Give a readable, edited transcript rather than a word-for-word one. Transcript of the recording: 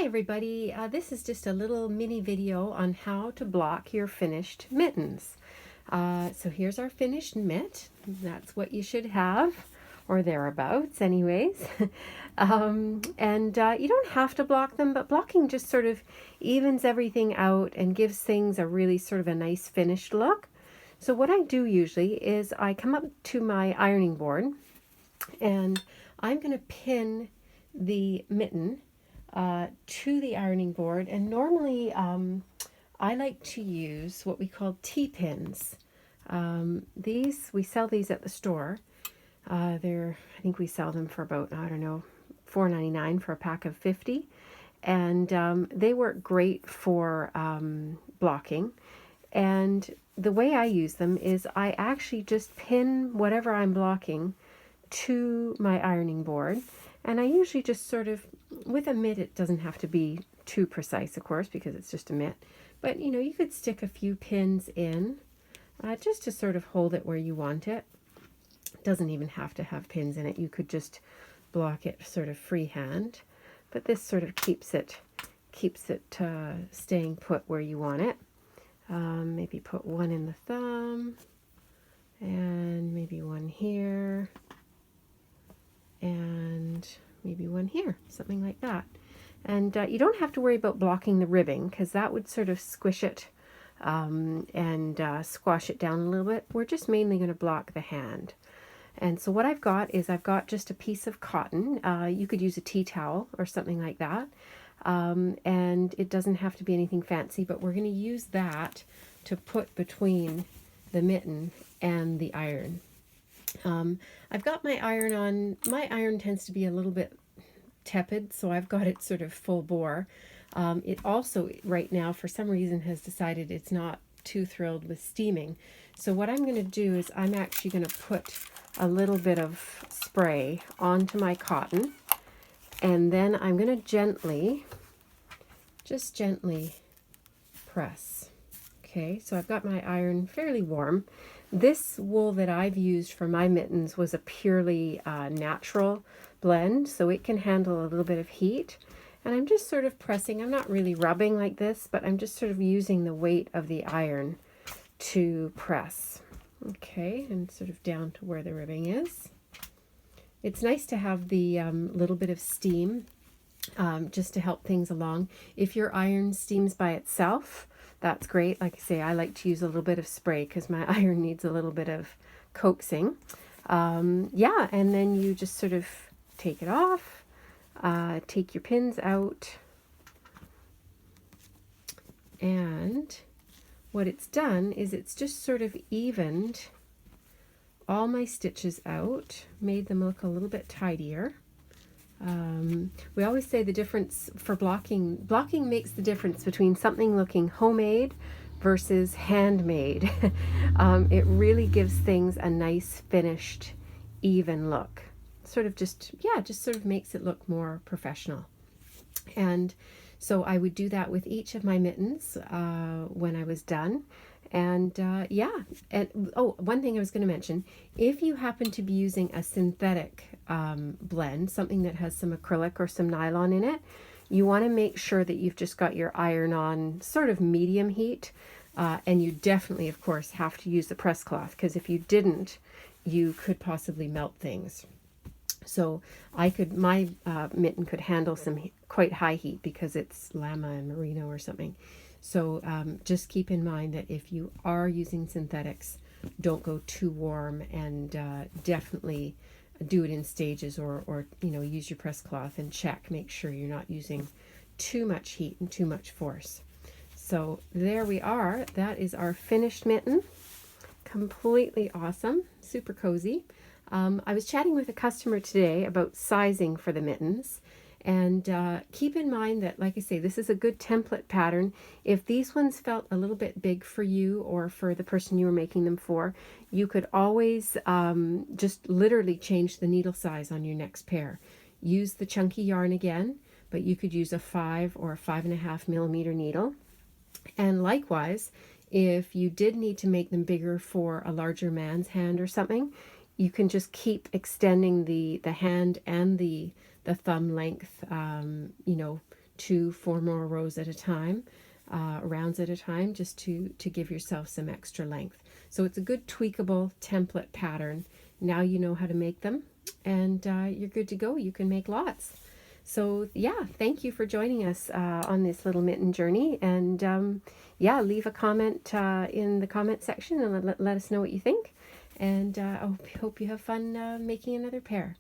Hi everybody, this is just a little mini video on how to block your finished mittens. So here's our finished mitt. That's what you should have, or thereabouts anyways. And you don't have to block them, but blocking just sort of evens everything out and gives things a really sort of a nice finished look. So what I do usually is I come up to my ironing board and I'm going to pin the mitten to the ironing board, and normally I like to use what we call T-pins. These, we sell these at the store. I think we sell them for about, I don't know, $4.99 for a pack of 50, and they work great for blocking. And the way I use them is I actually just pin whatever I'm blocking to my ironing board, and I usually just sort of, with a mitt it doesn't have to be too precise, of course, because it's just a mitt, but you could stick a few pins in just to sort of hold it where you want it. It doesn't even have to have pins in it. You could just block it sort of freehand, but this sort of keeps it staying put where you want it. Maybe put one in the thumb and maybe one here and maybe one here, something like that. And you don't have to worry about blocking the ribbing, because that would sort of squish it and squash it down a little bit. We're just mainly going to block the hand. And so what I've got is I've got just a piece of cotton. You could use a tea towel or something like that. And it doesn't have to be anything fancy, but we're going to use that to put between the mitten and the iron. I've got my iron on. My iron tends to be a little bit tepid, so I've got it sort of full bore. It also right now for some reason has decided it's not too thrilled with steaming. So what I'm going to do is I'm actually going to put a little bit of spray onto my cotton, and then I'm going to just gently press. Okay, so I've got my iron fairly warm. This wool that I've used for my mittens was a purely natural blend, so it can handle a little bit of heat. And I'm just sort of pressing. I'm not really rubbing like this, but I'm just sort of using the weight of the iron to press. Okay, and sort of down to where the ribbing is. It's nice to have the little bit of steam just to help things along. If your iron steams by itself, that's great. Like I say, I like to use a little bit of spray because my iron needs a little bit of coaxing. Yeah, and then you just sort of take it off, take your pins out, and what it's done is it's just sort of evened all my stitches out, made them look a little bit tidier. We always say the difference for blocking makes the difference between something looking homemade versus handmade. It really gives things a nice finished even look. Sort of just sort of makes it look more professional. And so I would do that with each of my mittens when I was done. And yeah, and oh, one thing I was going to mention, if you happen to be using a synthetic blend, something that has some acrylic or some nylon in it, you want to make sure that you've just got your iron on sort of medium heat, and you definitely, of course, have to use the press cloth, because if you didn't, you could possibly melt things. So my mitten could handle some quite high heat because it's llama and merino or something. So just keep in mind that if you are using synthetics, don't go too warm, and definitely do it in stages, or use your press cloth and check, make sure you're not using too much heat and too much force. So there we are. That is our finished mitten. Completely awesome, super cozy. I was chatting with a customer today about sizing for the mittens. And keep in mind that, like I say, this is a good template pattern. If these ones felt a little bit big for you or for the person you were making them for, you could always just literally change the needle size on your next pair. Use the chunky yarn again, but you could use a 5 or a 5.5 millimeter needle. And likewise, if you did need to make them bigger for a larger man's hand or something, you can just keep extending the hand and the thumb length, 2-4 more rows at a time, rounds at a time, just to give yourself some extra length. So it's a good tweakable template pattern. Now you know how to make them, and you're good to go. You can make lots. So yeah, thank you for joining us on this little mitten journey, and yeah, leave a comment in the comment section and let us know what you think, and I hope you have fun making another pair.